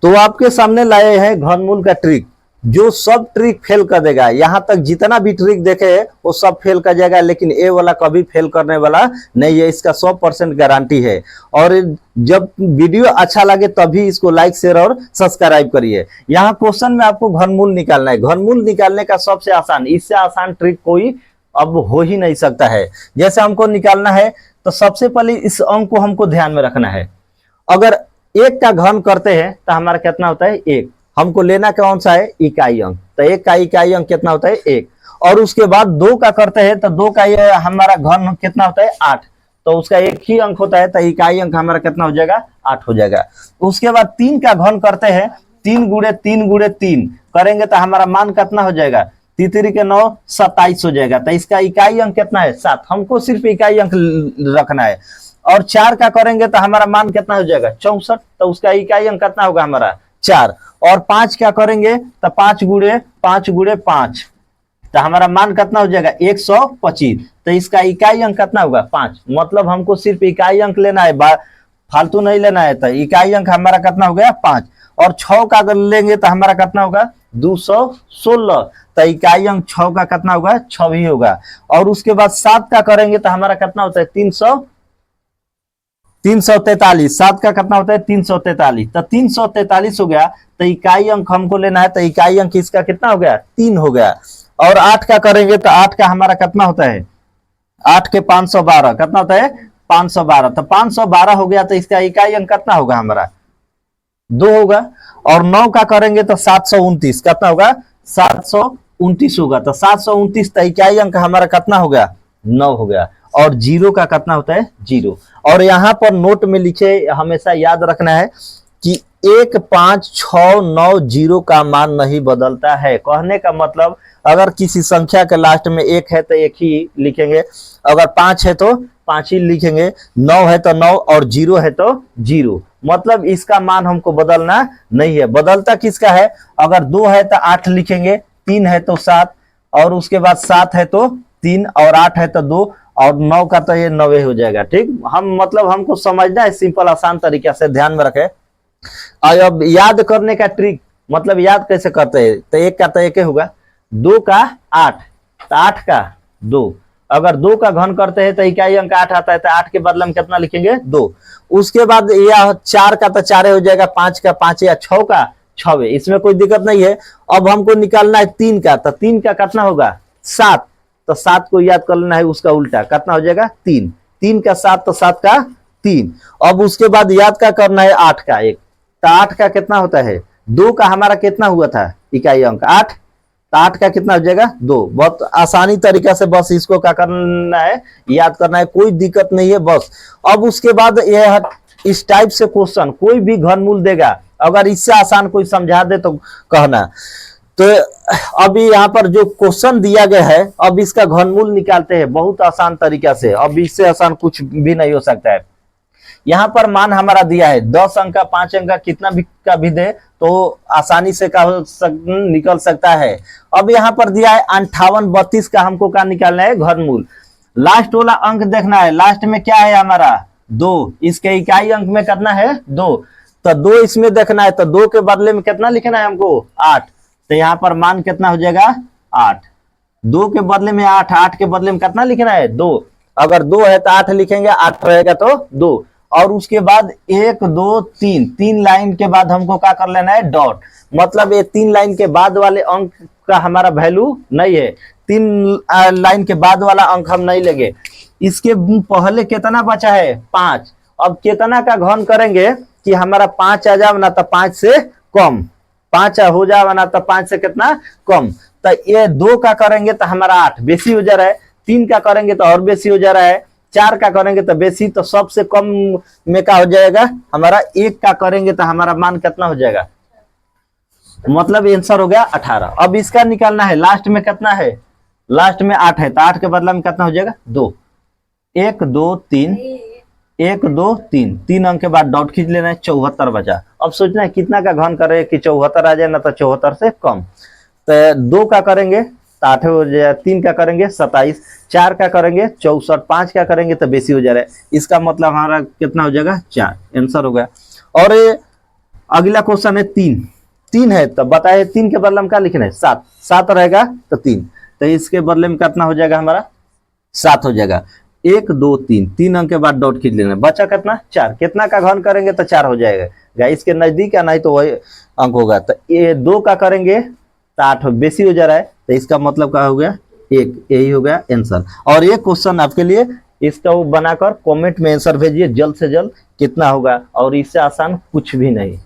तो आपके सामने लाए हैं घनमूल का ट्रिक, जो सब ट्रिक फेल कर देगा। यहाँ तक जितना भी ट्रिक देखे वो सब फेल कर जाएगा, लेकिन ये वाला कभी फेल करने वाला नहीं है, इसका 100% गारंटी है। और जब वीडियो अच्छा लगे तभी इसको लाइक शेयर और सब्सक्राइब करिए। यहाँ क्वेश्चन में आपको घनमूल निकालना है। घनमूल निकालने का सबसे आसान, इससे आसान ट्रिक कोई अब हो ही नहीं सकता है। जैसे हमको निकालना है तो सबसे पहले इस अंक को हमको ध्यान में रखना है। अगर एक का घन करते हैं तो हमारा कितना होता है, एक। हमको लेना कौन सा है, इकाई अंक। तो एक का इकाई अंक कितना होता है, एक। और उसके बाद दो का करते हैं तो दो का ये हमारा घन कितना होता है, 8। तो उसका एक ही अंक होता है, तो इकाई अंक हमारा कितना हो जाएगा, 8 हो जाएगा। उसके बाद 3 का घन करते हैं, 3 गुणे 3 गुणे 3 करेंगे तो हमारा मान कितना हो जाएगा, 3 के 9 27 हो जाएगा। तो इसका इकाई अंक कितना है, 7। हमको सिर्फ इकाई अंक रखना है। और 4 का करेंगे तो हमारा मान कितना हो जाएगा, 64। तो उसका इकाई अंक कितना होगा हमारा, 4। और 5 क्या करेंगे तो 5 गुणे 5 तो हमारा मान कितना हो जाएगा, 125। तो इसका इकाई अंक कितना होगा, 5। मतलब हमको सिर्फ इकाई अंक लेना है, फालतू नहीं लेना है। तो इकाई अंक हमारा कितना हो गया, 5। और 6 का अगर लेंगे तो हमारा कितना होगा, 216। तो इकाई अंक 6 का कितना होगा, 6 ही होगा। और उसके बाद 7 का करेंगे तो हमारा कितना होता है, 343। 7 का कितना होता है, 343। तो 343 हो गया। तो इकाई अंक हमको लेना है, तो इकाई अंक इसका कितना हो गया, 3 हो गया। और 8 का करेंगे तो 8 का हमारा कितना होता है, 8 के 512 कितना होता है, 512। तो 512 हो गया। तो इसका इकाई अंक कितना होगा हमारा, 2 होगा। और 9 का करेंगे तो 729 कितना होगा, 729 होगा। तो 729 तो इकाई अंक हमारा कितना हो गया, 9 हो गया। और 0 का कितना होता है, 0। और यहाँ पर नोट में लिखे, हमेशा याद रखना है कि 1 5 6 9 0 का मान नहीं बदलता है। कहने का मतलब, अगर किसी संख्या के लास्ट में 1 है तो 1 ही लिखेंगे, अगर 5 है तो 5 ही लिखेंगे, 9 है तो 9, और 0 है तो 0। मतलब इसका मान हमको बदलना नहीं है। बदलता किसका है, अगर 2 है तो 8 लिखेंगे, 3 है तो 7, और उसके बाद 7 है तो 3, और 8 है तो 2, और 9 का तो ये 9 हो जाएगा। ठीक, हम मतलब हमको समझना है सिंपल आसान तरीके से, ध्यान में रखें। अब याद करने का ट्रिक, मतलब याद कैसे करते हैं, तो 1 का तो 1 होगा, 2 का 8 तो 8 का 2। अगर 2 का घन करते हैं तो इकाई अंक 8 आता है, तो 8 के बदले में कितना लिखेंगे, 2। उसके बाद यह 4 का तो 4 हो जाएगा, 5 का 5, या 6 का 6। इसमें कोई दिक्कत नहीं है। अब हमको निकालना है 3 का, तो 3 का कितना होगा, 7। तो 7 को याद कर लेना है, उसका उल्टा कितना हो जाएगा, 3। 3 का 7 तो 7 का 3। अब उसके बाद याद का करना है 8 का 1। तो 8 का कितना होता है, 2 का हमारा कितना हुआ था, इकाई अंक 8। तो 8 का कितना हो जाएगा, 2। बहुत आसानी तरीका से बस इसको क्या करना है, याद करना है, कोई दिक्कत नहीं है बस। अब उसके बाद यह इस टाइप से क्वेश्चन कोई भी घनमूल देगा, अगर इससे आसान कोई समझा दे तो कहना। तो अभी यहाँ पर जो क्वेश्चन दिया गया है, अब इसका घनमूल निकालते हैं बहुत आसान तरीका से। अब इससे आसान कुछ भी नहीं हो सकता है। यहाँ पर मान हमारा दिया है 10 अंक का, 5 अंक का, कितना भी का भी दे तो आसानी से निकल सकता है। अब यहाँ पर दिया है 58 32 का, हमको क्या निकालना है, घनमूल। लास्ट वाला अंक देखना है, लास्ट में क्या है हमारा, 2। इसके इकाई अंक में कितना है, 2। तो 2 इसमें देखना है, तो 2 के बदले में कितना लिखना है हमको, 8। तो यहाँ पर मान कितना हो जाएगा, 8। 2 के बदले में 8, 8 के बदले में कितना लिखना है, 2। अगर 2 है तो 8 लिखेंगे, 8 रहेगा तो 2। और उसके बाद 1 2 3, 3 लाइन के बाद हमको क्या कर लेना है, डॉट। मतलब ये 3 लाइन के बाद वाले अंक का हमारा वैल्यू नहीं है, 3 लाइन के बाद वाला अंक हम नहीं लेंगे। इसके पहले कितना बचा है, 5। अब कितना का घन करेंगे कि हमारा 5 आ जाए ना, तो 5 से कम, 5 हो जाए ना, तो 5 से कितना कम। तो ये 2 का करेंगे तो हमारा 8 बेसी हो जा रहा है, 3 का करेंगे तो और बेसी हो जा रहा है, 4 का करेंगे तो बेसी। तो सबसे कम में क्या हो जाएगा हमारा, 1 का करेंगे तो हमारा मान कितना हो जाएगा, मतलब आंसर हो गया 18। अब इसका निकालना है, लास्ट में कितना है, लास्ट में 8 है, तो 8 के बदला में कितना हो जाएगा, 2। 1 2 3, 1 2 3, 3 अंक के बाद डॉट खींच लेना है, 74 बचा। अब सोचना है कितना का घन करे कि 74 आ जाए ना, तो 74 से कम। तो 2 का करेंगे तो 8 हो जाए, 3 का करेंगे 27, 4 का करेंगे 64, 5 का करेंगे तो बेसी हो जा रहा है। इसका मतलब हमारा कितना हो जाएगा, 4। आंसर हो गया। और अगला क्वेश्चन है 3, 3 है तो बताए 3 के बदले में क्या लिखना है 7, 7 रहेगा तो 3, तो इसके बदले में कितना हो जाएगा हमारा 7 हो जाएगा। 1 2 3, 3 अंक के बाद डॉट खींच लेना, बचा कितना 4, कितना का घन करेंगे तो 4 हो जाएगा, इसके नजदीक या नहीं तो वही अंक होगा। तो ये 2 का करेंगे तो 8 बेसी हो जा रहा है, तो इसका मतलब क्या हो गया 1, यही हो गया आंसर। और ये क्वेश्चन आपके लिए, इसका वो बनाकर कमेंट में आंसर भेजिए जल्द से जल्द, कितना होगा, और इससे आसान कुछ भी नहीं।